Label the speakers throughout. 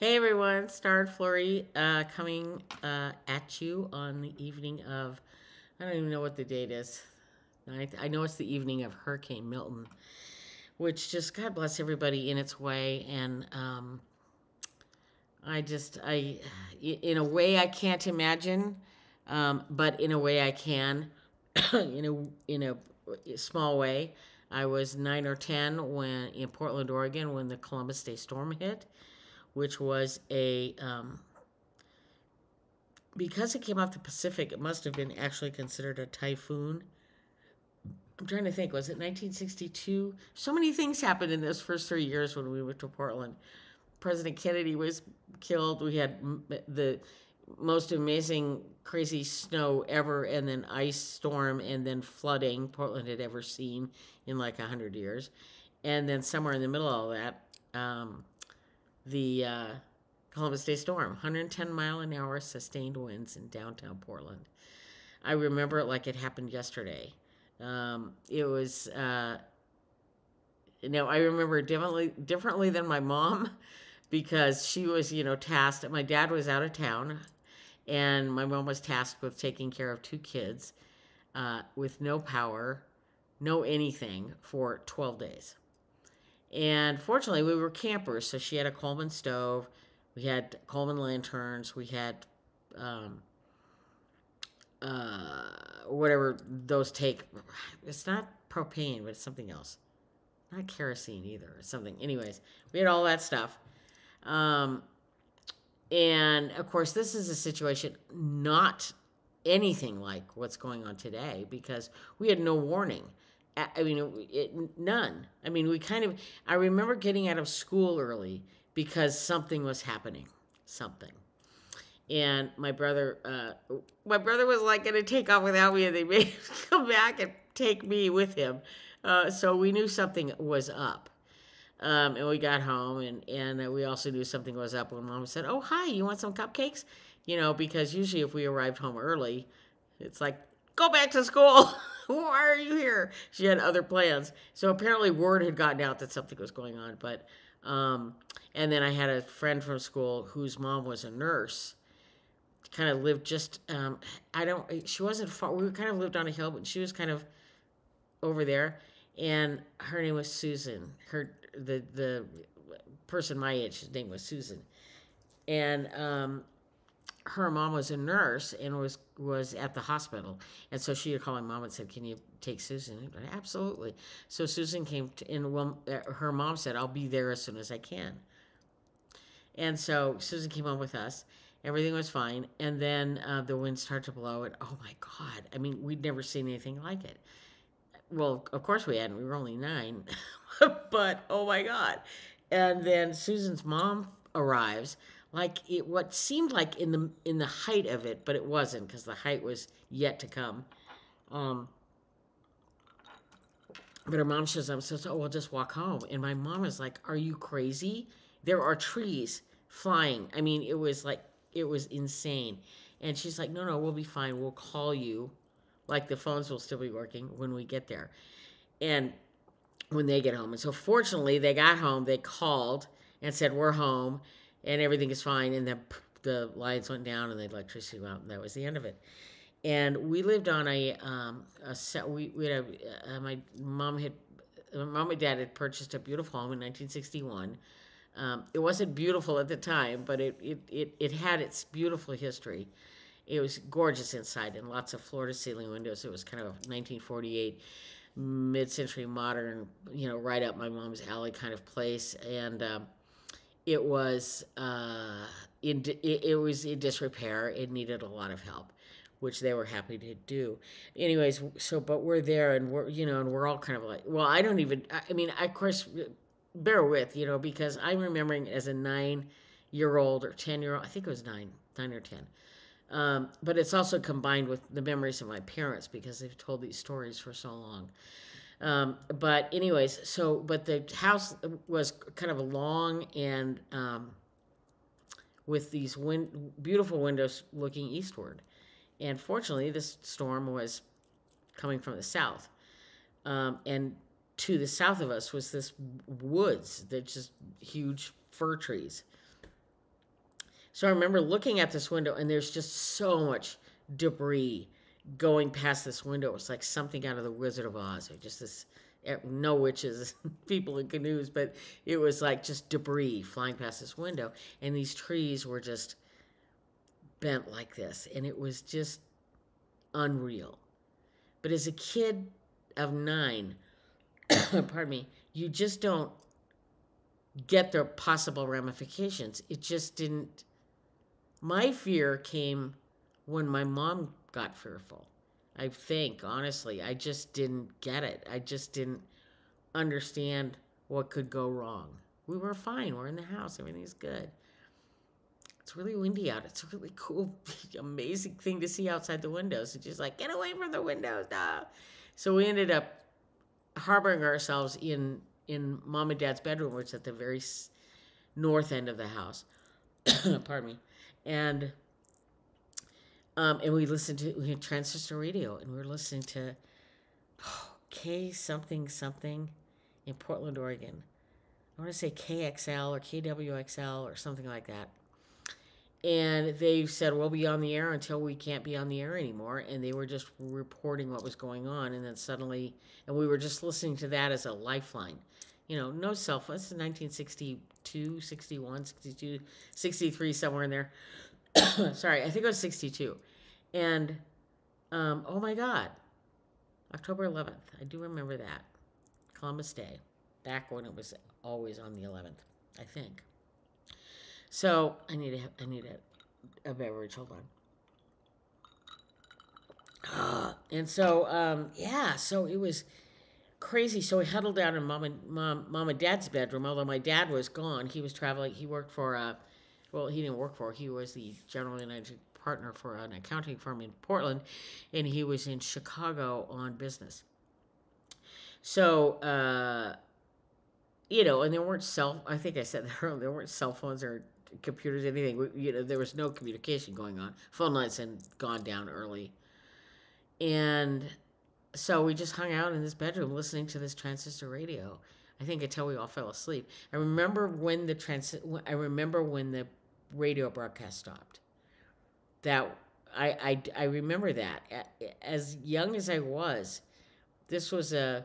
Speaker 1: Hey everyone, Star and Flurry coming at you on the evening of, I don't even know what the date is. I know it's the evening of Hurricane Milton, which just, God bless everybody in its way. And in a way I can't imagine, but in a way I can, in a small way. I was 9 or 10 when in Portland, Oregon, when the Columbus Day storm hit, which was because it came off the Pacific, it must have been actually considered a typhoon. I'm trying to think, was it 1962? So many things happened in those first 3 years when we went to Portland. President Kennedy was killed. We had the most amazing, crazy snow ever, and then ice storm, and then flooding Portland had ever seen in like 100 years. And then somewhere in the middle of all that, the Columbus Day storm, 110-mile-an-hour sustained winds in downtown Portland. I remember it like it happened yesterday. It was, I remember differently than my mom because she was, tasked. My dad was out of town, and my mom was tasked with taking care of 2 kids with no power, no anything for 12 days. And fortunately, we were campers, so she had a Coleman stove, we had Coleman lanterns, we had whatever those take. It's not propane, but it's something else. Not kerosene either, or something. Anyways, we had all that stuff. And of course, this is a situation not anything like what's going on today because we had no warning. None. I remember getting out of school early because something was happening. Something. And my brother was like going to take off without me, and they made him come back and take me with him. So we knew something was up. And we got home, and we also knew something was up when Mom said, "Oh, hi, you want some cupcakes?" Because usually if we arrived home early, it's like, "Go back to school." Why are you here? She had other plans. So apparently word had gotten out that something was going on. But, and then I had a friend from school whose mom was a nurse, kind of lived just, she wasn't far. We kind of lived on a hill, but she was kind of over there. And her name was Susan. The person my age, his name was Susan. And, her mom was a nurse and was at the hospital, and so she had called my mom and said, "Can you take Susan?" Absolutely. So Susan came and her mom said, "I'll be there as soon as I can." And so Susan came on with us. Everything was fine, and then the wind started to blow, and oh my God! We'd never seen anything like it. Well, of course we hadn't. We were only 9, but oh my God! And then Susan's mom arrives. What seemed like in the height of it, but it wasn't because the height was yet to come. But her mom shows up and says, "Oh, we'll just walk home." And my mom is like, "Are you crazy? There are trees flying." It was insane. And she's like, "No, we'll be fine. We'll call you. Like the phones will still be working when we get there." And when they get home. And so fortunately they got home, they called and said, "We're home. And everything is fine," and then the lights went down and the electricity went out, and that was the end of it. And we lived on my mom and dad had purchased a beautiful home in 1961. It wasn't beautiful at the time, but it had its beautiful history. It was gorgeous inside and lots of floor-to-ceiling windows. It was kind of 1948 mid-century modern, right up my mom's alley kind of place, and it was in disrepair. It needed a lot of help, which they were happy to do. Anyways, but we're there, and we're all kind of like, well, I don't even. Of course, bear with, because I'm remembering as a 9-year-old or 10-year-old. I think it was 9 or 10. But it's also combined with the memories of my parents because they've told these stories for so long. But anyways, but the house was kind of long and with these beautiful windows looking eastward. And fortunately, this storm was coming from the south. And to the south of us was this woods that just huge fir trees. So I remember looking at this window, and there's just so much debris going past this window. It was like something out of the Wizard of Oz, or just this, no witches, people in canoes, but it was like just debris flying past this window, and these trees were just bent like this, and it was just unreal. But as a kid of 9, pardon me, you just don't get the possible ramifications. It just didn't. My fear came when my mom got fearful. I think, honestly, I just didn't get it. I just didn't understand what could go wrong. We were fine. We're in the house. Everything's good. It's really windy out. It's a really cool, amazing thing to see outside the windows. It's just like, get away from the windows. No. So we ended up harboring ourselves in Mom and Dad's bedroom, which is at the very north end of the house. Pardon me. And we had transistor radio, and we were listening to K something something in Portland, Oregon. I want to say KXL or KWXL or something like that. And they said, we'll be on the air until we can't be on the air anymore. And they were just reporting what was going on. And then suddenly, and we were just listening to that as a lifeline. You know, no cell phone. This is 1962, 61, 62, 63, somewhere in there. Sorry, I think it was 62. And, oh my God, October 11th. I do remember that. Columbus Day, back when it was always on the 11th, I think. So I need a beverage. Hold on. And so so it was crazy. So we huddled down in mom and dad's bedroom. Although my dad was gone, he was traveling. He worked for he didn't work for. He was the general managing partner for an accounting firm in Portland, and he was in Chicago on business. So and there weren't I think I said that earlier, there weren't cell phones or computers, anything. There was no communication going on. Phone lines had gone down early. And so we just hung out in this bedroom listening to this transistor radio, I think until we all fell asleep. I remember when the radio broadcast stopped. That I remember that. As young as I was, this was I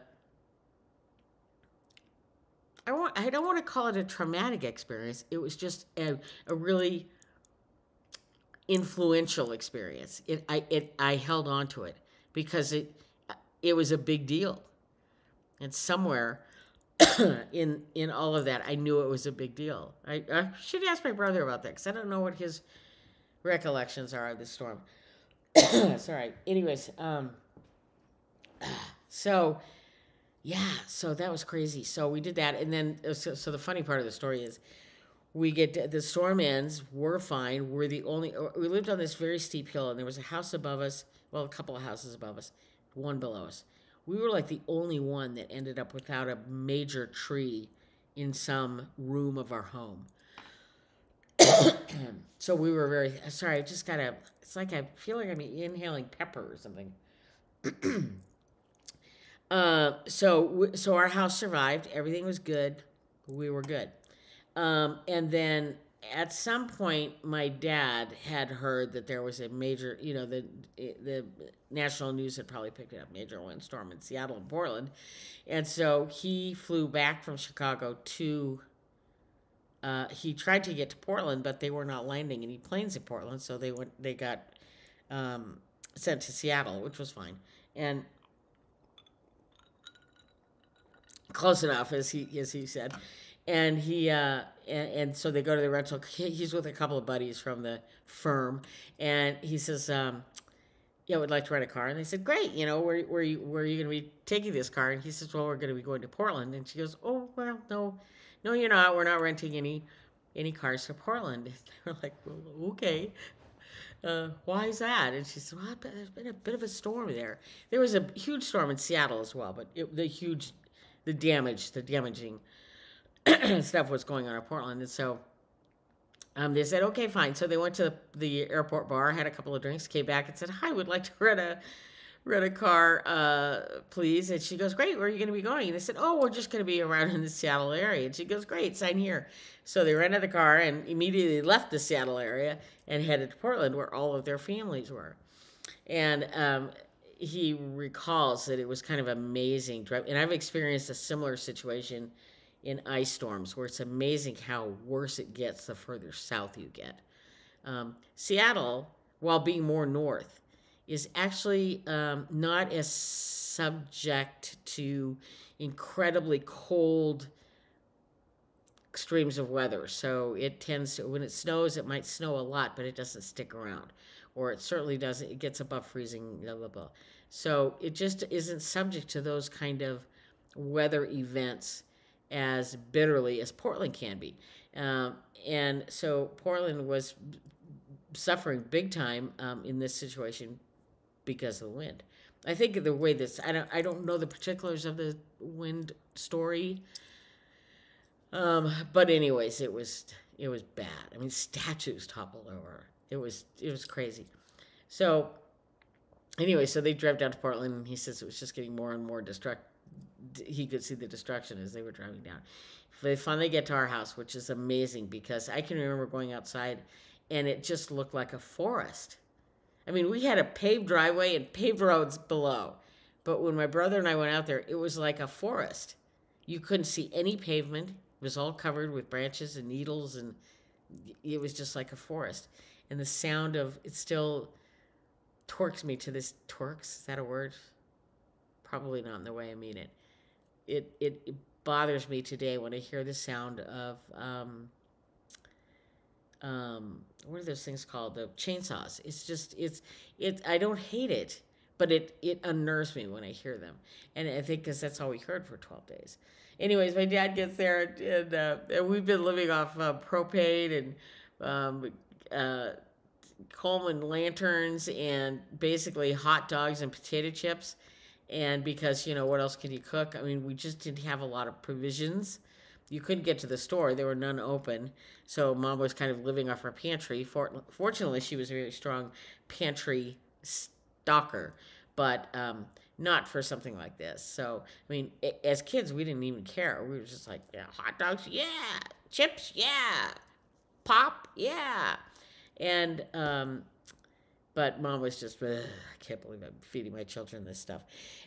Speaker 1: don't want to call it a traumatic experience. It was just a really influential experience. I held on to it because it was a big deal. And somewhere in all of that, I knew it was a big deal. I should ask my brother about that because I don't know what his recollections are of the storm. Sorry. Anyways, so that was crazy. So we did that, and then so the funny part of the story is, the storm ends. We're fine. We lived on this very steep hill, and there was a house above us. Well, a couple of houses above us, one below us. We were like the only one that ended up without a major tree in some room of our home. So we were very sorry. I just gotta. It's like I feel like I'm inhaling pepper or something. So our house survived. Everything was good. We were good. And then at some point, my dad had heard that there was a major, the national news had probably picked it up, major windstorm in Seattle and Portland. And so he flew back from Chicago to, he tried to get to Portland, but they were not landing any planes in Portland. So they got sent to Seattle, which was fine. And close enough, as he said. And and so they go to the rental. He's with a couple of buddies from the firm, and he says, we'd like to rent a car. And they said, great, where are you going to be taking this car? And he says, well, we're going to be going to Portland. And she goes, oh, well, no, you're not. We're not renting any cars to Portland. And they're like, well, okay. Why is that? And she said, well, there's been a bit of a storm there. There was a huge storm in Seattle as well, but the damaging stuff was going on in Portland. And so they said, okay, fine. So they went to the airport bar, had a couple of drinks, came back and said, hi, we'd like to rent a car, please. And she goes, great, where are you going to be going? And I said, oh, we're just going to be around in the Seattle area. And she goes, great, sign here. So they rented the car and immediately left the Seattle area and headed to Portland where all of their families were. And he recalls that it was kind of amazing. And I've experienced a similar situation in ice storms where it's amazing how worse it gets the further south you get. Seattle, while being more north, is actually not as subject to incredibly cold extremes of weather. So it tends to, when it snows, it might snow a lot, but it doesn't stick around. Or it certainly doesn't, it gets above freezing, blah, blah, blah. So it just isn't subject to those kind of weather events as bitterly as Portland can be. And so Portland was suffering big time in this situation because of the wind. I think the way this, I don't know the particulars of the wind story, but anyways, it was bad. I mean, statues toppled over. It was crazy. So anyway, so they drove down to Portland, and he says it was just getting more and more he could see the destruction as they were driving down. They finally get to our house, which is amazing because I can remember going outside and it just looked like a forest. I mean, we had a paved driveway and paved roads below. But when my brother and I went out there, it was like a forest. You couldn't see any pavement. It was all covered with branches and needles, and it was just like a forest. And the sound of it still torques me to this. Torques? Is that a word? Probably not in the way I mean it. It bothers me today when I hear the sound of what are those things called? The chainsaws. It's just I don't hate it, but it unnerves me when I hear them. And I think because that's all we heard for 12 days. Anyways, my dad gets there, and we've been living off propane and Coleman lanterns and basically hot dogs and potato chips. And because, what else can you cook? I mean, we just didn't have a lot of provisions. You couldn't get to the store. There were none open. So Mom was kind of living off her pantry. Fortunately, she was a very strong pantry stocker, but not for something like this. So, I mean, as kids, we didn't even care. We were just like, yeah, hot dogs, yeah. Chips, yeah. Pop, yeah. And but Mom was just, I can't believe I'm feeding my children this stuff.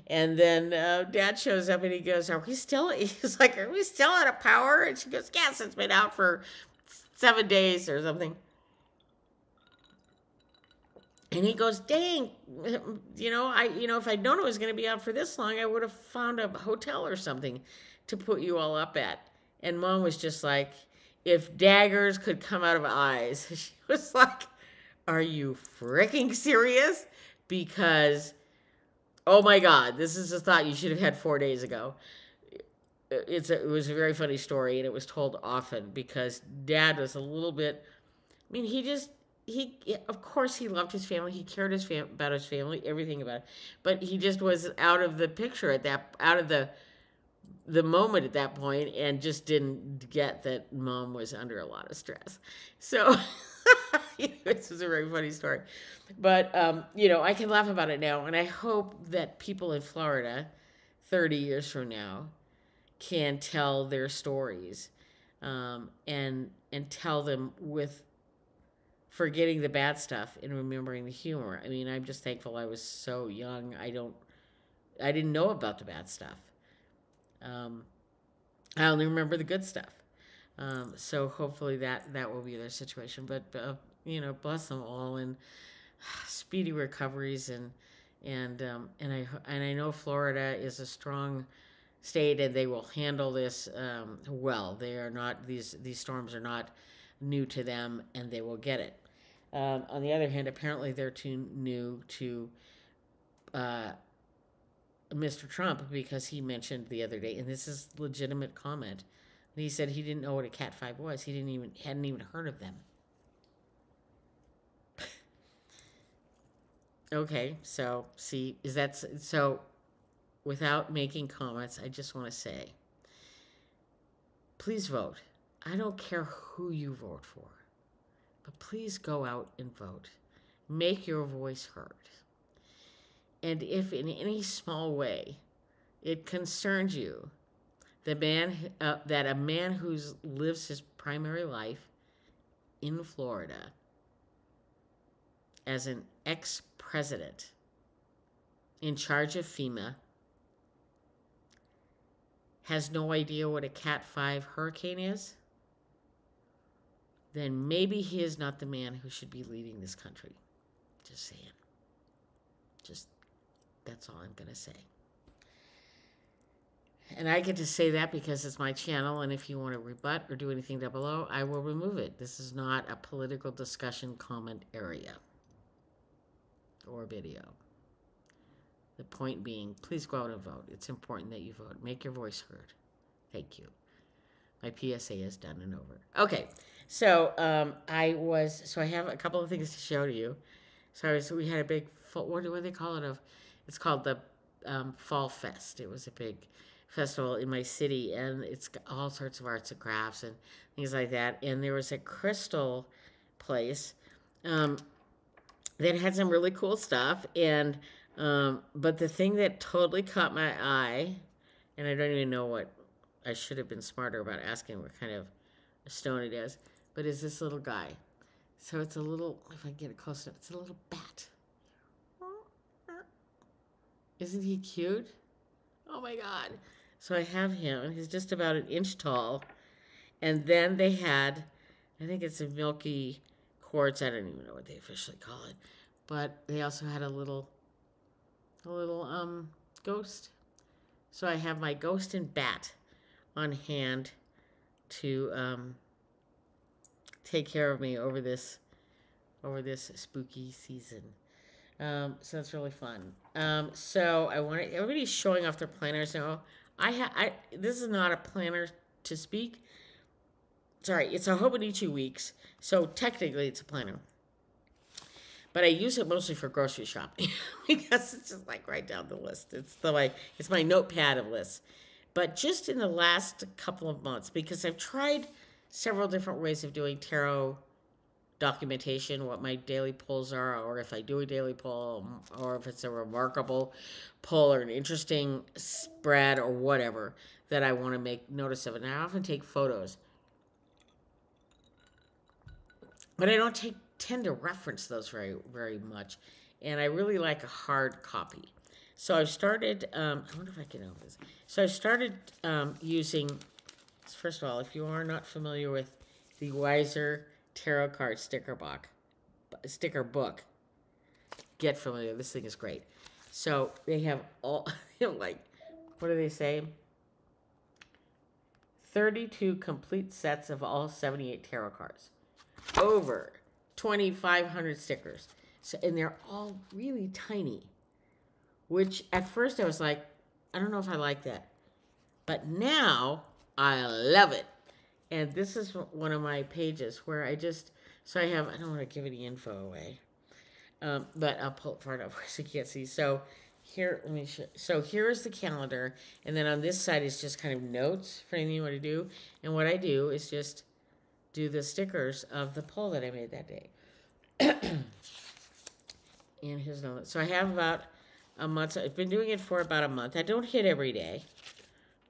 Speaker 1: And then Dad shows up and he goes, he's like, are we still out of power? And she goes, yes, it's been out for 7 days or something. And he goes, dang, if I'd known it was going to be out for this long, I would have found a hotel or something to put you all up at. And Mom was just like, if daggers could come out of eyes. She was like, are you freaking serious? Because, oh my God, this is a thought you should have had 4 days ago. It was a very funny story, and it was told often because Dad was a little bit, I mean, of course he loved his family. He cared about his family, everything about it. But he just was out of the picture out of the moment at that point, and just didn't get that Mom was under a lot of stress. So this is a very funny story. But, I can laugh about it now, and I hope that people in Florida 30 years from now can tell their stories and tell them with forgetting the bad stuff and remembering the humor. I mean, I'm just thankful I was so young. I didn't know about the bad stuff. I only remember the good stuff. So hopefully that will be their situation. But bless them all and speedy recoveries and I know Florida is a strong state and they will handle this well. They are not these storms are not new to them and they will get it. On the other hand, apparently they're too new to Mr. Trump because he mentioned the other day, and this is legitimate comment. He said he didn't know what a Cat 5 was. He hadn't even heard of them. Okay, so see, so without making comments, I just want to say, please vote. I don't care who you vote for, but please go out and vote. Make your voice heard. And if in any small way it concerns you, that a man who lives his primary life in Florida as an ex-president in charge of FEMA has no idea what a Cat 5 hurricane is, then maybe he is not the man who should be leading this country. Just saying. That's all I'm going to say. And I get to say that because it's my channel, and if you want to rebut or do anything down below, I will remove it. This is not a political discussion comment area or video. The point being, please go out and vote. It's important that you vote. Make your voice heard. Thank you. My PSA is done and over. Okay, so I have a couple of things to show to you. So we had a big, what do they call it? It's called the Fall Fest. It was a big festival in my city, and it's got all sorts of arts and crafts and things like that. And there was a crystal place that had some really cool stuff. And but the thing that totally caught my eye, and I don't even know what, I should have been smarter about asking what kind of a stone it is, but is this little guy. So it's a little, if I get it close enough, it's a little bat. Isn't he cute? Oh my God. So I have him, he's just about an inch tall. And then they had, I think it's a milky quartz, I don't even know what they officially call it, but they also had a little ghost. So I have my ghost and bat on hand to take care of me over this spooky season. So that's really fun. So I want everybody's showing off their planners now. This is not a planner to speak. Sorry, it's a Hobonichi Weeks, so technically it's a planner. But I use it mostly for grocery shopping because it's just like right down the list. It's my notepad of lists. But just in the last couple of months, because I've tried several different ways of doing tarot documentation, what my daily pulls are, or if I do a daily pull, or if it's a remarkable pull or an interesting spread or whatever that I want to make notice of. And I often take photos. But I don't tend to reference those very, very much. And I really like a hard copy. So I've started, I wonder if I can open this. So I've started using, first of all, if you are not familiar with the Wiser Tarot Card sticker book, get familiar. This thing is great. So they have all, like, what do they say? 32 complete sets of all 78 tarot cards. Over 2,500 stickers. So, and they're all really tiny. Which at first I was like, I don't know if I like that. But now I love it. And this is one of my pages where I don't want to give any info away. But I'll pull it far enough so you can't see. So here, let me show. So here is the calendar. And then on this side is just kind of notes for anything you want to do. And what I do is just do the stickers of the poll that I made that day. And here's another. So I have about a month. I've been doing it for about a month. I don't hit every day,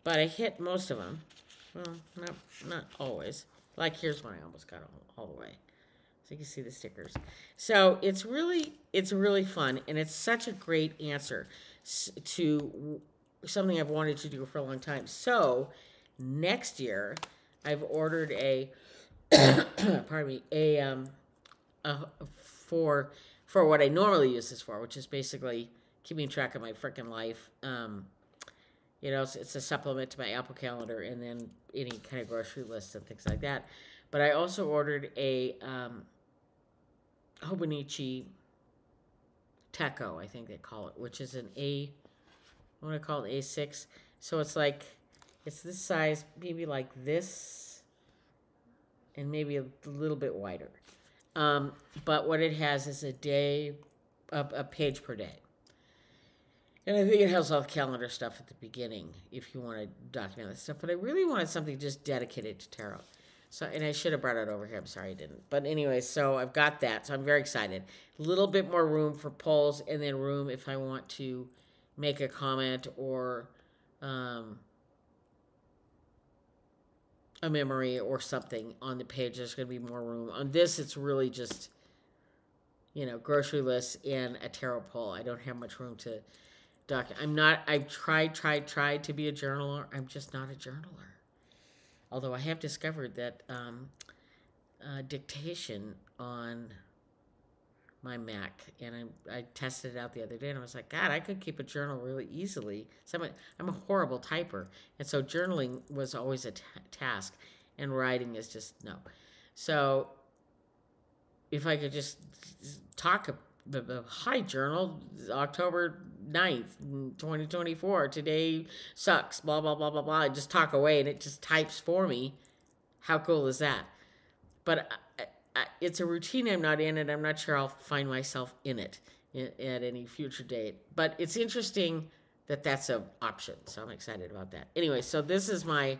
Speaker 1: but I hit most of them. Well, not always. Like here's one I almost got all the way. So you can see the stickers. So it's really fun, and it's such a great answer to something I've wanted to do for a long time. So next year, I've ordered for what I normally use this for, which is basically keeping track of my freaking life. You know, it's a supplement to my Apple Calendar and then any kind of grocery lists and things like that. But I also ordered a Hobonichi Techo, I think they call it, which is I want to call it A6. So it's like, it's this size, maybe like this, and maybe a little bit wider. But what it has is a page per day. And I think it has all the calendar stuff at the beginning if you want to document that stuff. But I really wanted something just dedicated to tarot. So, and I should have brought it over here. I'm sorry I didn't. But anyway, so I've got that. So I'm very excited. A little bit more room for polls, and then room if I want to make a comment or a memory or something on the page. There's going to be more room. On this, it's really just, you know, grocery lists and a tarot poll. I don't have much room to document. I've tried to be a journaler. I'm just not a journaler. Although I have discovered that dictation on my Mac, and I tested it out the other day, and I was like, God, I could keep a journal really easily. So I'm a horrible typer, and so journaling was always a task, and writing is just no. So if I could just talk the Hi Journal, October 9th, 2024, today sucks, blah, blah, blah, blah, blah. I just talk away and it just types for me. How cool is that? But it's a routine I'm not in, and I'm not sure I'll find myself in it at any future date. But it's interesting that that's an option, so I'm excited about that. Anyway, so this is and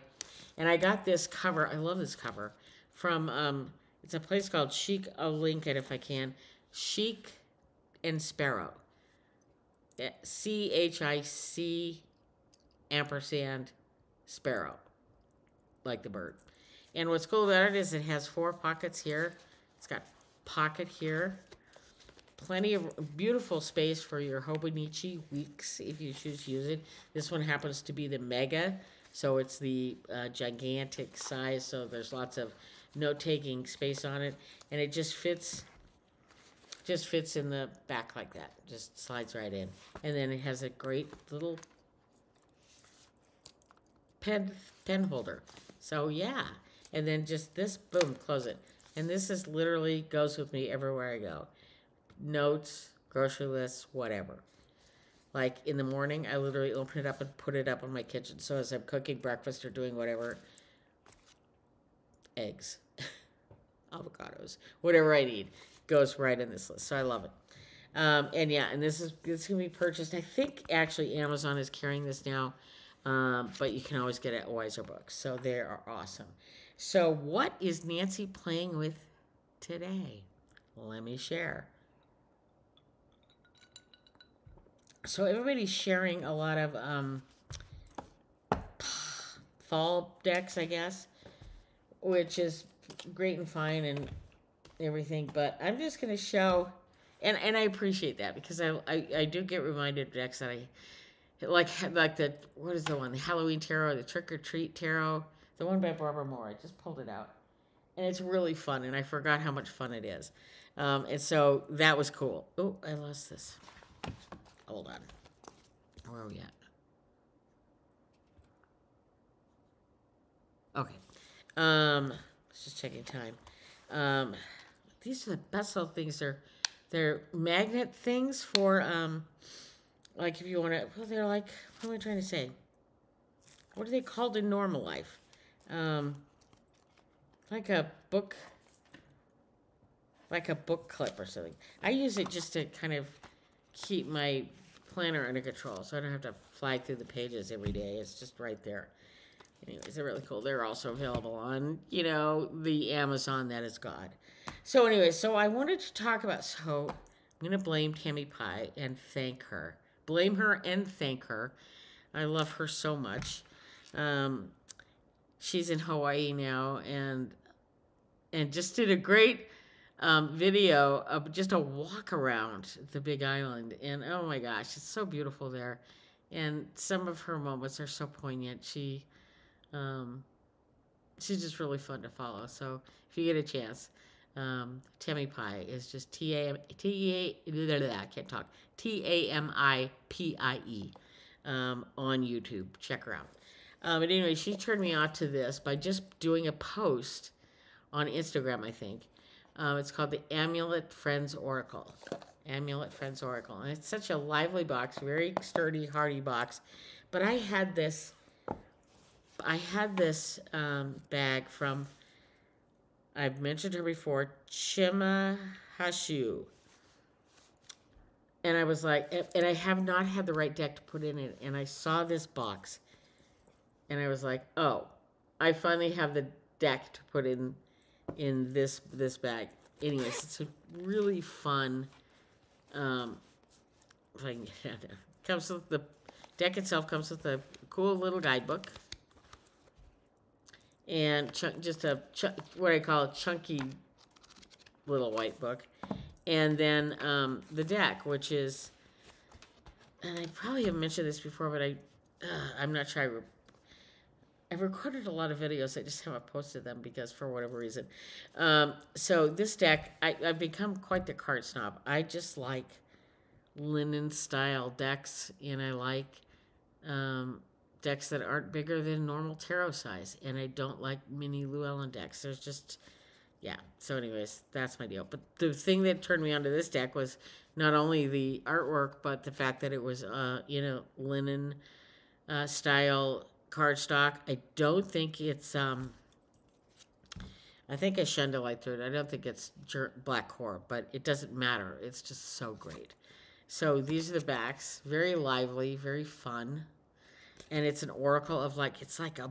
Speaker 1: I got this cover. I love this cover from, it's a place called Chic. I'll link it if I can. Chic and Sparrow. CHIC ampersand Sparrow, like the bird. And what's cool about it is it has 4 pockets here. It's got pocket here. Plenty of beautiful space for your Hobonichi weeks if you choose to use it. This one happens to be the Mega, so it's the gigantic size, so there's lots of note-taking space on it. And it just fits in the back like that. Just slides right in. And then it has a great little pen holder. So yeah. And then just this, boom, close it. And this is literally goes with me everywhere I go. Notes, grocery lists, whatever. Like in the morning, I literally open it up and put it up in my kitchen. So as I'm cooking breakfast or doing whatever, eggs, avocados, whatever I need, goes right in this list. So I love it. And yeah, and this can be purchased. I think actually Amazon is carrying this now, but you can always get it at Wiser Books. So they are awesome. So what is Nancy playing with today? Let me share. So everybody's sharing a lot of fall decks, I guess, which is great and fine and everything, but I'm just going to show, and I appreciate that because I do get reminded of decks that I like the, what is the one, the Halloween Tarot, the Trick or Treat Tarot, the one by Barbara Moore. I just pulled it out, and it's really fun, and I forgot how much fun it is, and so that was cool. Oh, I lost this. Hold on. Where are we at? Okay. Let's just checking time. These are the best little things. They're magnet things for, like if you want to, well, they're like, what am I trying to say? What are they called in normal life? Like a book clip or something. I use it just to kind of keep my planner under control, so I don't have to fly through the pages every day. It's just right there. Anyways, they're really cool. They're also available on, the Amazon that is God. So anyway, so I wanted to talk about, so I'm going to blame Tammy Pie and thank her. Blame her and thank her. I love her so much. She's in Hawaii now and just did a great video of just a walk around the Big Island. And oh my gosh, it's so beautiful there. And some of her moments are so poignant. She's just really fun to follow. So if you get a chance, Tammy Pie is just T-A-M-I-P-I-E on YouTube. Check her out. But anyway, she turned me on to this by just doing a post on Instagram, I think. It's called the Amulet Friends Oracle. Amulet Friends Oracle. And it's such a lively box, very sturdy, hardy box. But I had this bag from, I've mentioned her before, Chima Hashu. And I was like, and I have not had the right deck to put in it. And I saw this box. And I was like, oh, I finally have deck to put in this bag. Anyways, it's a really fun. If I can get it out there. Comes with the deck itself comes with a cool little guidebook and just a what I call a chunky little white book, and then the deck, which is, and I probably have mentioned this before, but I'm not sure. I've recorded a lot of videos. I just haven't posted them because for whatever reason. So this deck, I've become quite the card snob. I just like linen style decks, and I like decks that aren't bigger than normal tarot size, and I don't like mini Llewellyn decks. There's just, yeah. So anyways, that's my deal. But the thing that turned me onto this deck was not only the artwork, but the fact that it was linen style cardstock. I don't think it's I think I shunned a light through it. I don't think it's black core, but it doesn't matter. It's just so great. So these are the backs. Very lively, very fun. And it's an oracle of it's like a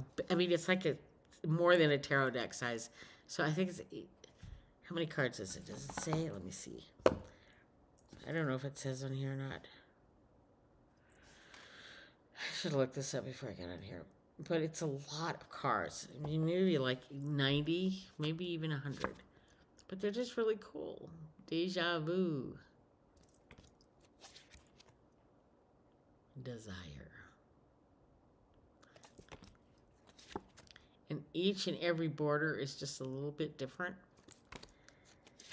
Speaker 1: more than a tarot deck size. So I think it's, how many cards is it? Does it say? Let me see. I don't know if it says on here or not. I should look this up before I get on here. But it's a lot of cards. I mean, maybe like 90, maybe even 100. But they're just really cool. Deja vu. Desire. And each and every border is just a little bit different.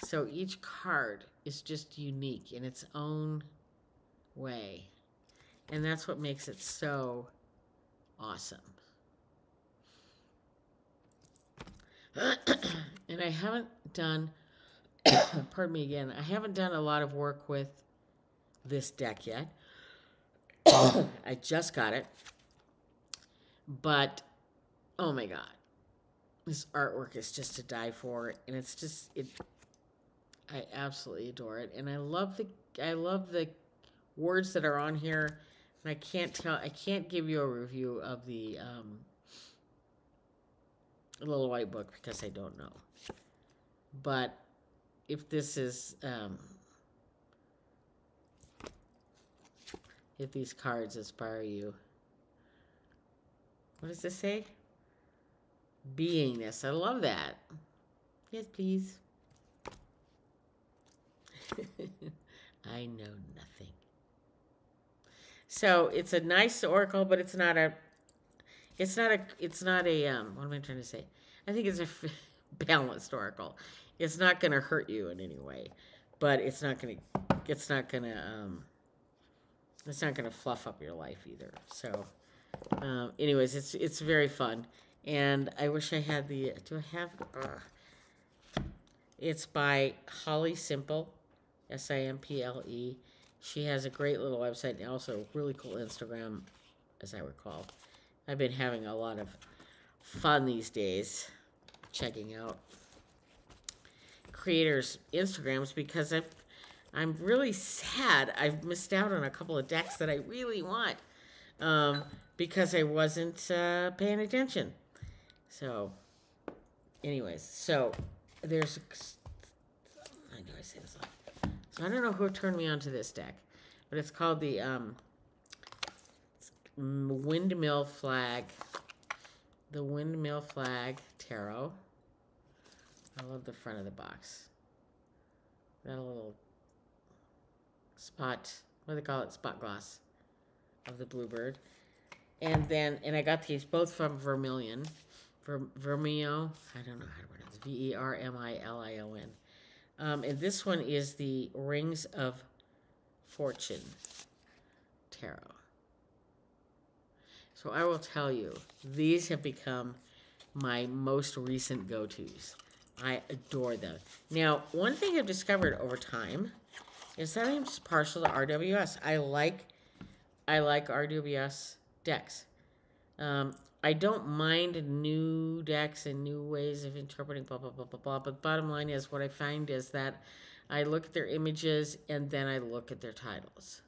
Speaker 1: So each card is just unique in its own way. And that's what makes it so awesome. And I haven't done, pardon me again, I haven't done a lot of work with this deck yet. I just got it. But, oh my God. This artwork is just to die for. And it's just, I absolutely adore it. And I love the words that are on here. And I can't give you a review of the little white book because I don't know. But if this is, if these cards inspire you, what does this say? Beingness. I love that. Yes, please. I know nothing. So it's a nice oracle, but it's not a, what am I trying to say? I think it's a balanced oracle. It's not going to hurt you in any way, but it's not going to fluff up your life either. So, anyways, it's very fun. And I wish I had the, do I have, it's by Holly Simple, Simple. She has a great little website and also really cool Instagram, as I recall. I've been having a lot of fun these days checking out creators' Instagrams because I'm really sad I've missed out on a couple of decks that I really want because I wasn't paying attention. So, anyways, so there's, I know I say this a lot. So I don't know who turned me onto this deck, but it's called the Windmill Flag. The Windmill Flag Tarot. I love the front of the box. Got a little spot, what do they call it? Spot gloss of the bluebird. And I got these both from Vermilion. Vermio, I don't know how to pronounce it. Vermilion. And this one is the Rings of Fortune Tarot. So I will tell you, these have become my most recent go-tos. I adore them. Now, one thing I've discovered over time is that I'm just partial to RWS. I like RWS decks. I don't mind new decks and new ways of interpreting blah, blah, blah, blah, blah. But the bottom line is what I find is that I look at their images and then I look at their titles.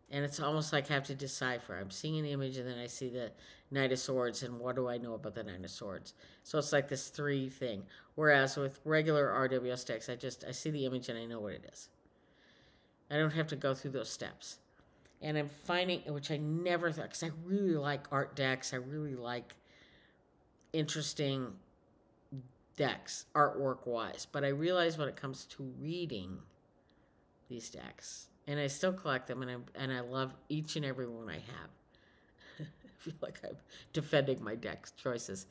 Speaker 1: And it's almost like I have to decipher. I'm seeing an image and then I see the Knight of Swords, and what do I know about the Knight of Swords? So it's like this three thing. Whereas with regular RWS decks, I see the image and I know what it is. I don't have to go through those steps. And I'm finding, which I never thought, because I really like art decks, I really like interesting decks, artwork-wise. But I realize when it comes to reading these decks, and I still collect them, and I love each and every one I have. I feel like I'm defending my deck choices.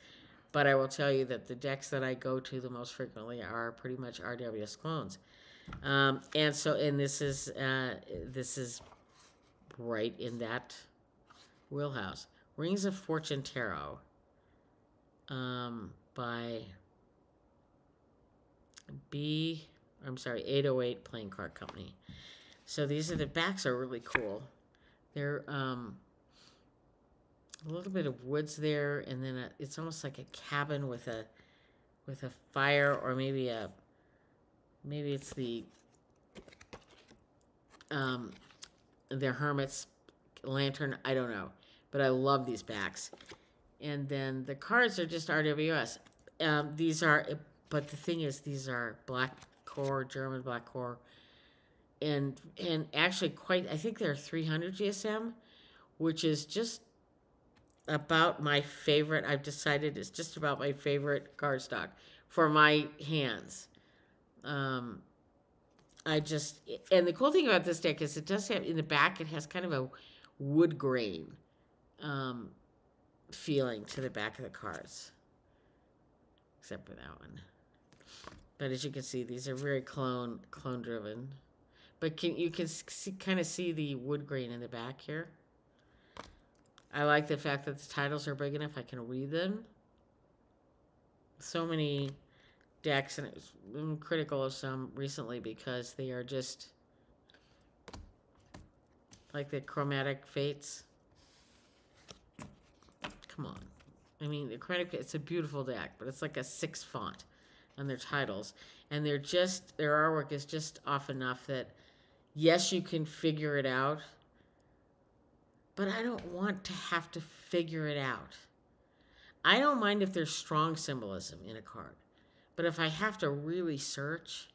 Speaker 1: But I will tell you that the decks that I go to the most frequently are pretty much RWS clones. And this is right in that wheelhouse. Rings of Fortune Tarot by 808 Playing Card Company. So the backs are really cool. They're a little bit of woods there, and then it's almost like a cabin with a fire, or maybe it's the hermit's lantern. I don't know, but I love these backs. And then the cards are just RWS. But the thing is, these are black core, German black core, and actually I think they're 300 GSM, which is just about my favorite. I've decided it's just about my favorite cardstock for my hands. And the cool thing about this deck is it does have, in the back, it has kind of a wood grain feeling to the back of the cards, except for that one. But as you can see, these are very clone driven. But you can kind of see the wood grain in the back here. I like the fact that the titles are big enough I can read them. So many decks, and I'm critical of some recently because they are just like the Chromatic Fates. Come on. I mean, the Chromatic Fates, it's a beautiful deck, but it's like a 6 font on their titles. And their artwork is just off enough that, yes, you can figure it out, but I don't want to have to figure it out. I don't mind if there's strong symbolism in a card, but if I have to really search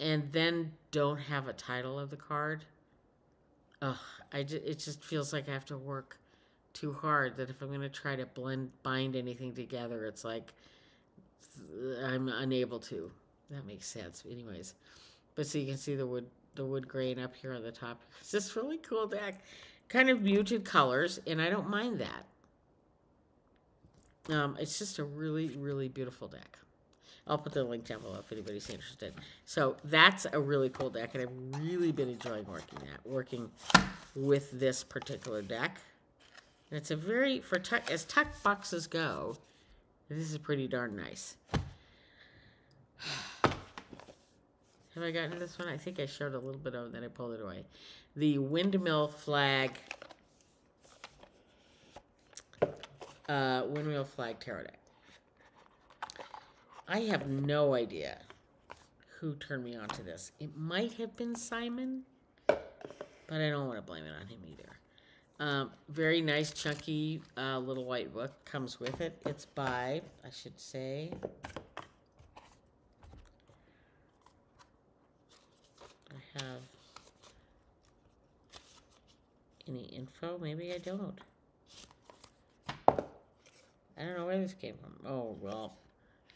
Speaker 1: and then don't have a title of the card, it just feels like I have to work too hard, that if I'm going to try to bind anything together, it's like I'm unable to. That makes sense. Anyways, but so you can see the wood grain up here on the top. It's this really cool deck. Kind of muted colors, and I don't mind that. It's just a really, really beautiful deck. I'll put the link down below if anybody's interested. So that's a really cool deck, and I've really been enjoying working with this particular deck. And it's a very, as tuck boxes go, this is pretty darn nice. Have I gotten to this one? I think I showed a little bit of it, then I pulled it away. The Windmill Flag Tarot deck. I have no idea who turned me on to this. It might have been Simon, but I don't want to blame it on him either. Very nice, chunky little white book comes with it. It's by, I should say, I have any info? Maybe I don't. I don't know where this came from. Oh, well,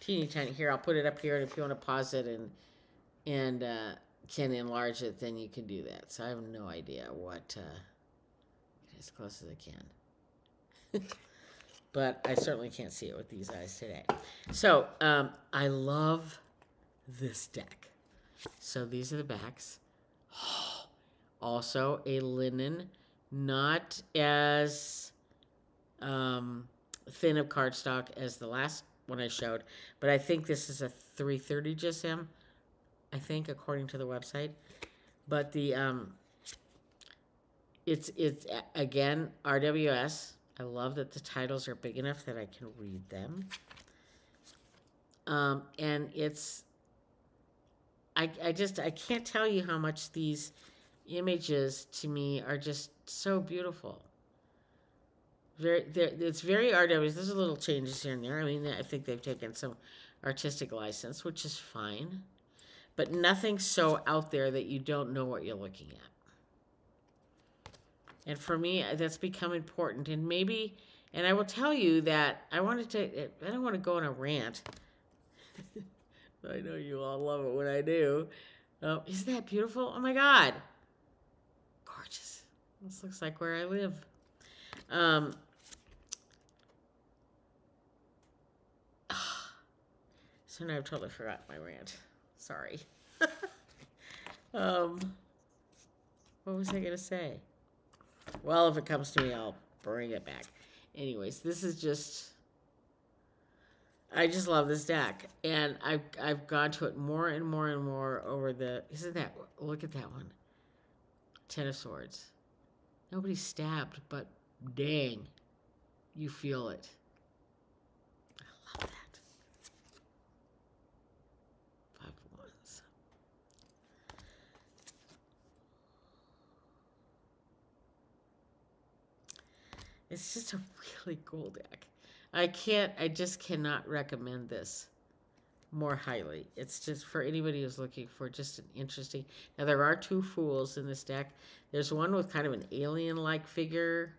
Speaker 1: teeny tiny. Here, I'll put it up here, and if you want to pause it and can enlarge it, then you can do that. So I have no idea what, as close as I can. But I certainly can't see it with these eyes today. So I love this deck. So these are the backs. Also a linen, not as thin of cardstock as the last one I showed, but I think this is a 330 GSM, I think, according to the website. But the it's again RWS. I love that the titles are big enough that I can read them. And it's I can't tell you how much these images to me are just so beautiful. It's very RW. There's a little changes here and there. I mean, I think they've taken some artistic license, which is fine, but nothing so out there that you don't know what you're looking at. And for me, that's become important. And maybe, and I will tell you that I don't want to go on a rant. I know you all love it when I do. Isn't that beautiful? Oh my God. Gorgeous. This looks like where I live. So now I've totally forgot my rant. Sorry. What was I going to say? Well, if it comes to me, I'll bring it back. Anyways, this is just... I just love this deck. And I've gone to it more and more and more over the... Isn't that... Look at that one. Ten of Swords. Nobody's stabbed, but dang. You feel it. I love that. Five of Wands. It's just a really cool deck. I just cannot recommend this more highly. It's just for anybody who's looking for just an interesting... Now, there are two Fools in this deck. There's one with kind of an alien-like figure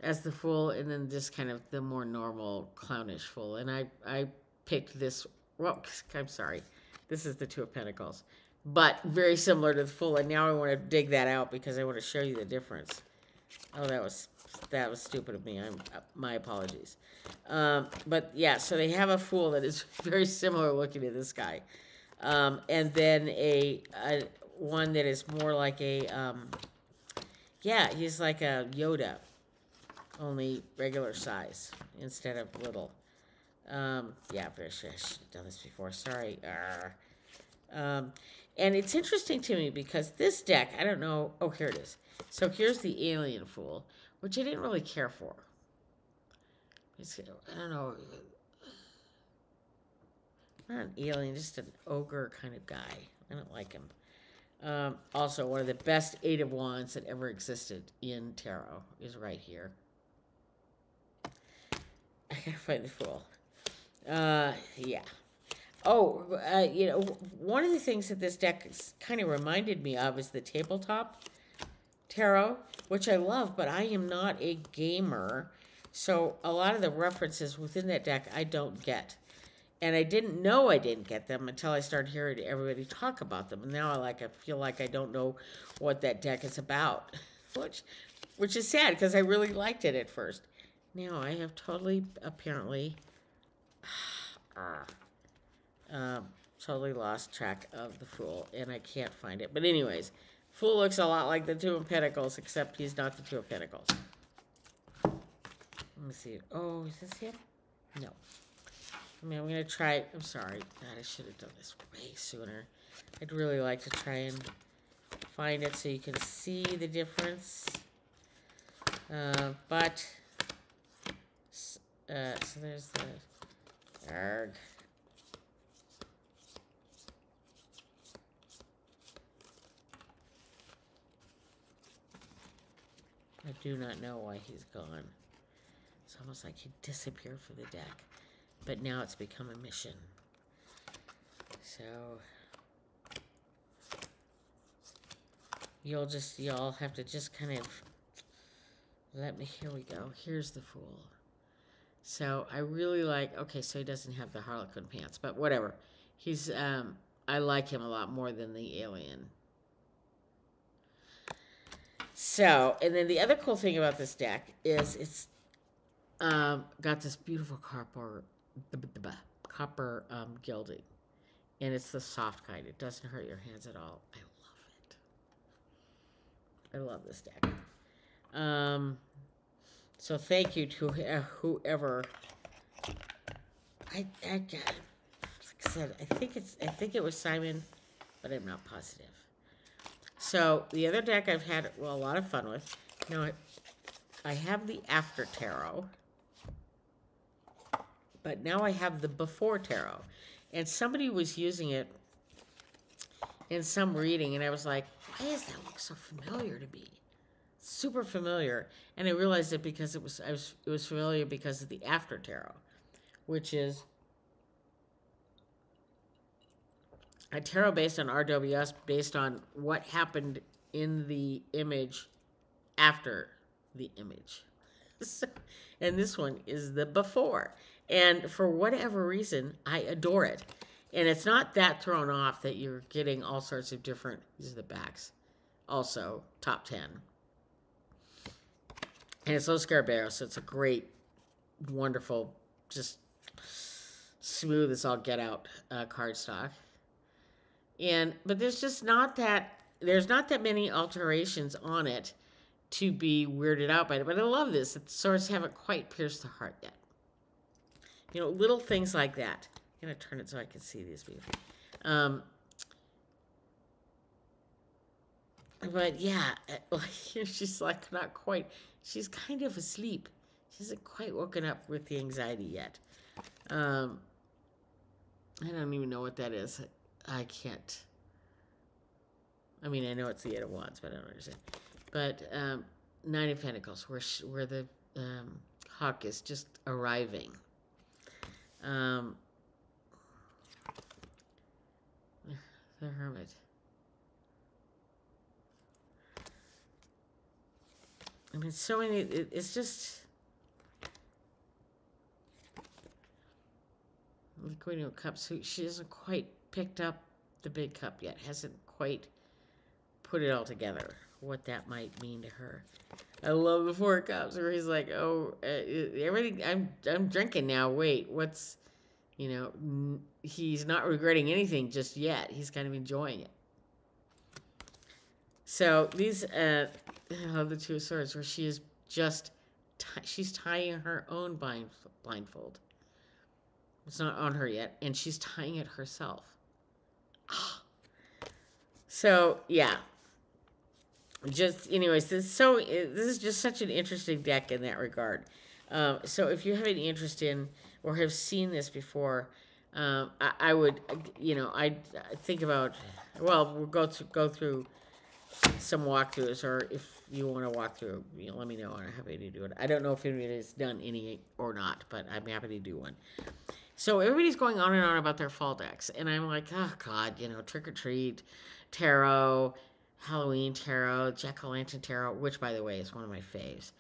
Speaker 1: as the Fool, and then this kind of the more normal clownish Fool. And I picked this... Well, I'm sorry. This is the Two of Pentacles. But very similar to the Fool, and now I want to dig that out because I want to show you the difference. Oh, that was stupid of me. My apologies. But yeah, so they have a Fool that is very similar looking to this guy, and then a one that is more like a yeah, he's like a Yoda, only regular size instead of little. Yeah, I should have done this before. Sorry. And it's interesting to me because this deck, I don't know. Oh, here it is. So here's the Alien Fool, which I didn't really care for. I don't know. Not an alien, just an ogre kind of guy. I don't like him. Also, one of the best Eight of Wands that ever existed in tarot is right here. I gotta find the Fool. Yeah. Oh, you know, one of the things that this deck kind of reminded me of is the tabletop tarot, which I love, but I am not a gamer, so a lot of the references within that deck I don't get. And I didn't know I didn't get them until I started hearing everybody talk about them. And now I feel like I don't know what that deck is about, which is sad because I really liked it at first. Now I have totally, apparently... totally lost track of the Fool, and I can't find it. But anyways, Fool looks a lot like the Two of Pentacles, except he's not the Two of Pentacles. Let me see. Oh, is this him? No. I mean, I'm going to try... I'm sorry. God, I should have done this way sooner. I'd really like to try and find it so you can see the difference. But... so there's the... Arg. I do not know why he's gone. It's almost like he disappeared for the deck. But now it's become a mission. So... You'll have to just kind of... Here we go. Here's the Fool. So, I really like... Okay, so he doesn't have the Harlequin pants. But whatever. He's... I like him a lot more than the alien. So, and then the other cool thing about this deck is it's got this beautiful copper gilding. And it's the soft kind. It doesn't hurt your hands at all. I love it. I love this deck. So thank you to whoever. Like I said, I think it was Simon, but I'm not positive. So, the other deck I've had, well, a lot of fun with. Now, I have the After Tarot. But now I have the Before Tarot. And somebody was using it in some reading, and I was like, why does that look so familiar to me? Super familiar. And I realized it because it was familiar because of the After Tarot, which is a tarot based on RWS, based on what happened in the image after the image. So, and this one is the before. And for whatever reason, I adore it. And it's not that thrown off that you're getting all sorts of different, these are the backs, also top 10. And it's Los Scarabeo, so it's a great, wonderful, just smooth as all get out cardstock. But there's not that many alterations on it to be weirded out by it. But I love this. The swords haven't quite pierced the heart yet. You know, little things like that. I'm going to turn it so I can see these beautifully. But yeah, she's like not quite. She's kind of asleep. She hasn't quite woken up with the anxiety yet. I don't even know what that is. I can't. I mean, I know it's the Eight of Wands, but I don't understand. But Nine of Pentacles, where the hawk is just arriving. The Hermit. I mean, so many. It's just the Queen of Cups. She hasn't quite picked up the big cup yet. Hasn't quite put it all together. What that might mean to her. I love the Four of Cups, where he's like, "Oh, everything. I'm drinking now. Wait, what's, you know?" He's not regretting anything just yet. He's kind of enjoying it. So these, I love the Two of Swords, where she is just, she's tying her own blindfold. It's not on her yet, and she's tying it herself. So yeah. Just, anyways, this is just such an interesting deck in that regard. So if you have any interest in or have seen this before, I would, you know, I think about, well, we'll go through some walkthroughs, or if you want to walk through, you know, let me know, and I'm happy to do it. I don't know if anybody has done any or not, but I'm happy to do one. So everybody's going on and on about their fall decks, and I'm like, oh God, you know, Trick or Treat, Tarot, Halloween Tarot, Jack-o'-lantern Tarot, which, by the way, is one of my faves.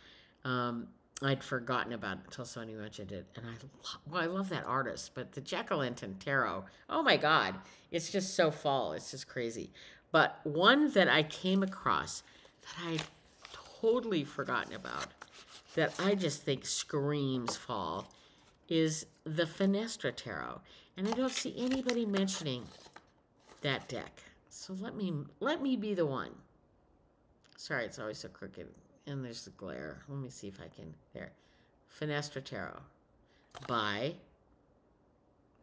Speaker 1: I'd forgotten about it until somebody mentioned it, and I love that artist, but the Jack-o'-lantern Tarot, oh my God, it's just so fall, it's just crazy. But one that I came across that I'd totally forgotten about, that I just think screams fall, is the Fenestra Tarot, and I don't see anybody mentioning that deck. So let me be the one. Sorry, it's always so crooked. And there's the glare. Let me see if I can. There. Fenestra Tarot. By.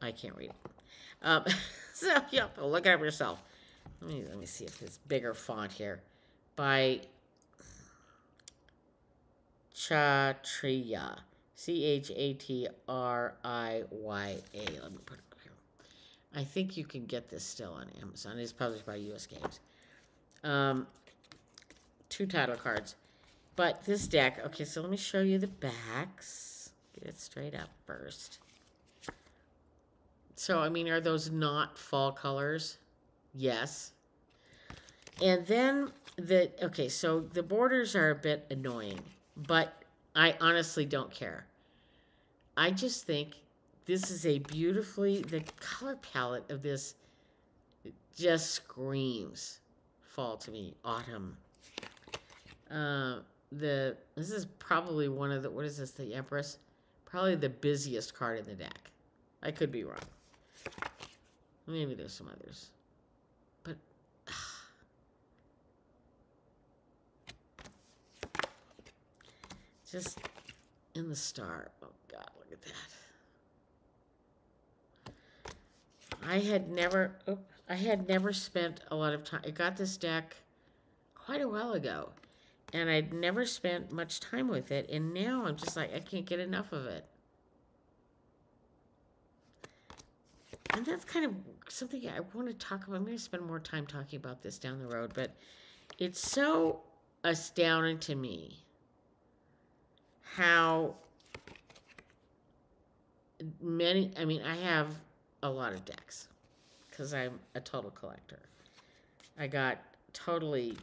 Speaker 1: I can't read it. So you have to look it up yourself. Let me see if it's bigger font here. By Chatriya. Chatriya. Let me put it up here. I think you can get this still on Amazon. It's published by US Games. 2 title cards. But this deck, okay, so let me show you the backs. Get it straight up first. So, I mean, are those not fall colors? Yes. And then okay, so the borders are a bit annoying, but I honestly don't care. I just think this is a beautifully, the color palette of this just screams fall to me, autumn. This is probably one of the, what is this, the Empress? Probably the busiest card in the deck. I could be wrong. Maybe there's some others. But, just in the star. Oh God, look at that. I had never spent a lot of time. I got this deck quite a while ago, and I'd never spent much time with it, and now I'm just like, I can't get enough of it. And that's kind of something I want to talk about. I'm going to spend more time talking about this down the road, but it's so astounding to me how many, I mean, I have a lot of decks because I'm a total collector. I got totally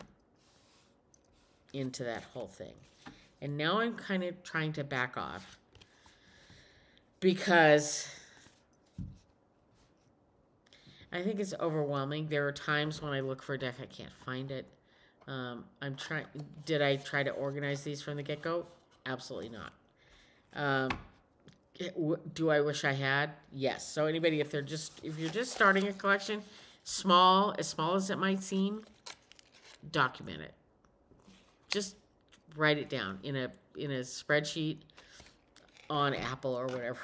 Speaker 1: into that whole thing. And now I'm kind of trying to back off because I think it's overwhelming. There are times when I look for a deck, I can't find it. I'm trying. Did I try to organize these from the get-go? Absolutely not. Do I wish I had? Yes. So anybody, if you're just starting a collection, as small as it might seem, document it. Just write it down in a spreadsheet on Apple or whatever.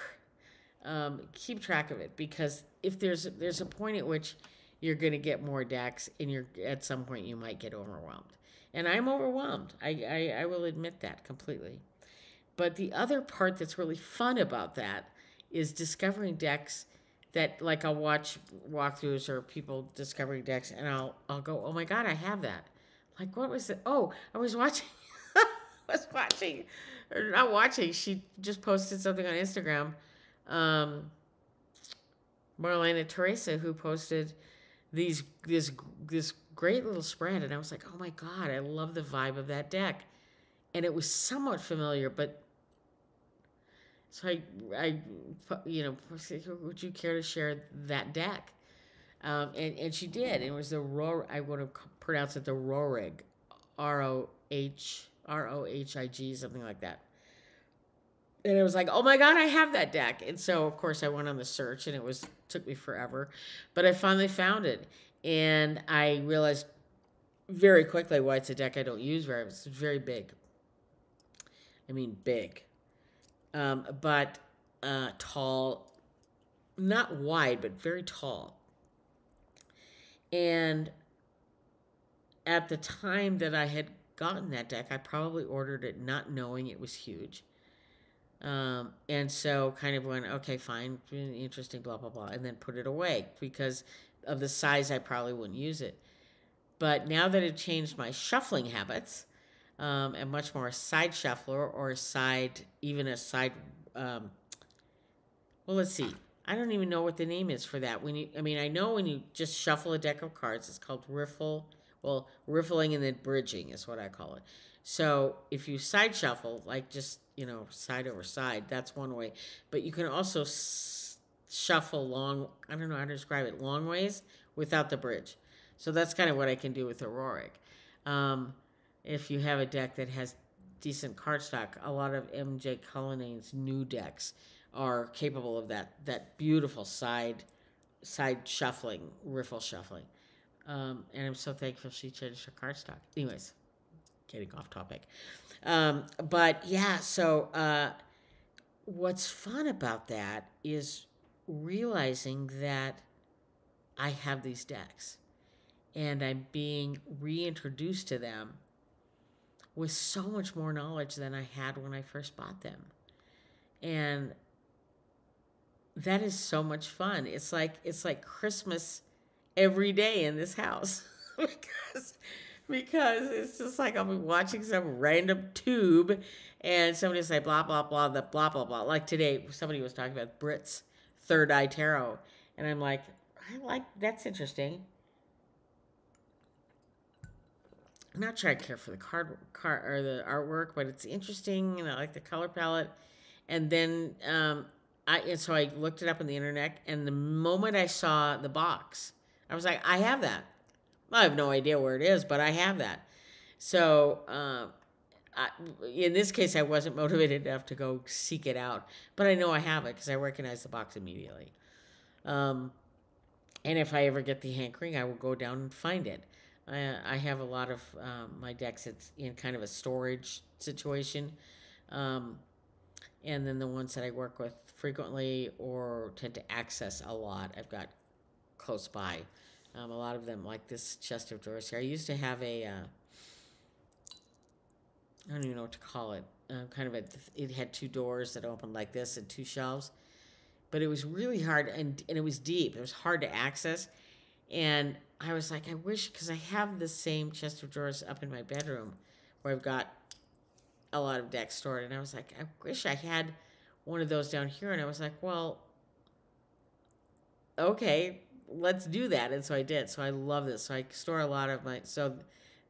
Speaker 1: Keep track of it, because if there's a point at which you're going to get more decks, and at some point you might get overwhelmed. And I'm overwhelmed. I will admit that completely. But the other part that's really fun about that is discovering decks that, like, I'll watch walkthroughs or people discovering decks, and I'll go, oh my God, I have that. Like, what was it? Oh, I was watching. Or not watching. She just posted something on Instagram. Marlena Teresa, who posted this great little spread, and I was like, oh my God, I love the vibe of that deck. And it was somewhat familiar, but so I would you care to share that deck? And she did. It was the I would have pronounced it the Rohrig, Rohig, something like that. And it was like, oh my God, I have that deck. And so, of course, I went on the search, and it took me forever. But I finally found it. And I realized very quickly why it's a deck I don't use very much. It's very big. I mean, big. But tall. Not wide, but very tall. And at the time that I had gotten that deck, I probably ordered it not knowing it was huge. And so kind of went, okay, fine, interesting, blah, blah, blah, and then put it away because of the size. I probably wouldn't use it. But now that it changed my shuffling habits, and much more a side shuffler or a side, well, let's see. I don't even know what the name is for that. I know when you just shuffle a deck of cards, it's called riffle. Well, riffling and then bridging is what I call it. So if you side shuffle, like just, side over side, that's one way. But you can also shuffle long, I don't know how to describe it, long ways without the bridge. So that's kind of what I can do with the Rohrig. If you have a deck that has decent cardstock, a lot of MJ Cullinane's new decks are capable of that beautiful side shuffling, riffle shuffling. And I'm so thankful she changed her cardstock. Anyways, getting off topic. But yeah, so what's fun about that is realizing that I have these decks and I'm being reintroduced to them with so much more knowledge than I had when I first bought them. And that is so much fun. It's like Christmas every day in this house because it's just like I'll be watching some random tube and somebody will say blah blah blah, the blah blah blah. Like today, somebody was talking about Brit's Third Eye Tarot, and I'm like, that's interesting. I'm not sure I care for the card or the artwork, but it's interesting, and I like the color palette. And then so I looked it up on the internet, and the moment I saw the box, I was like, I have that. I have no idea where it is, but I have that. So in this case, I wasn't motivated enough to go seek it out, but I know I have it because I recognize the box immediately. And if I ever get the hankering, I will go down and find it. I have a lot of my decks. It's in kind of a storage situation. And then the ones that I work with frequently or tend to access a lot, I've got close by. A lot of them, like this chest of drawers here. I used to have I don't even know what to call it. It had two doors that opened like this and two shelves. but it was really hard, and it was deep. It was hard to access. And I was like, I wish, because I have the same chest of drawers up in my bedroom where I've got a lot of decks stored. And I was like, I wish I had one of those down here. And I was like, well, okay, let's do that. And so I did. So I love this. So I store a lot of my, so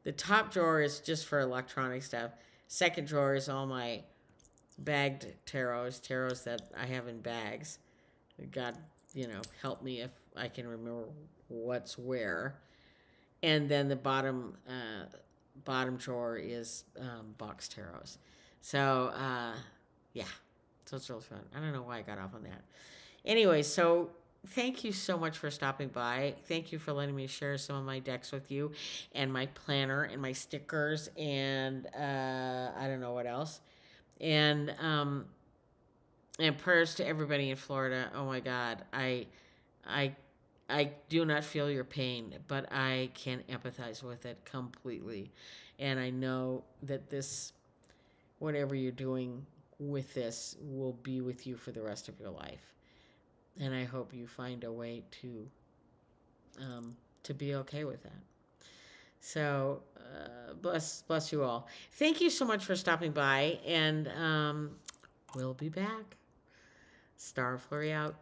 Speaker 1: the top drawer is just for electronic stuff. Second drawer is all my bagged tarots that I have in bags. God, help me if I can remember what's where. And then the bottom drawer is box tarots. So yeah, so it's really fun. I don't know why I got off on that. Anyway, so thank you so much for stopping by. Thank you for letting me share some of my decks with you, and my planner and my stickers, and I don't know what else. And prayers to everybody in Florida. Oh my God, I do not feel your pain, but I can empathize with it completely. And I know that this, whatever you're doing with this, will be with you for the rest of your life. And I hope you find a way to be okay with that. So bless you all. Thank you so much for stopping by, and we'll be back. Star Flurry out.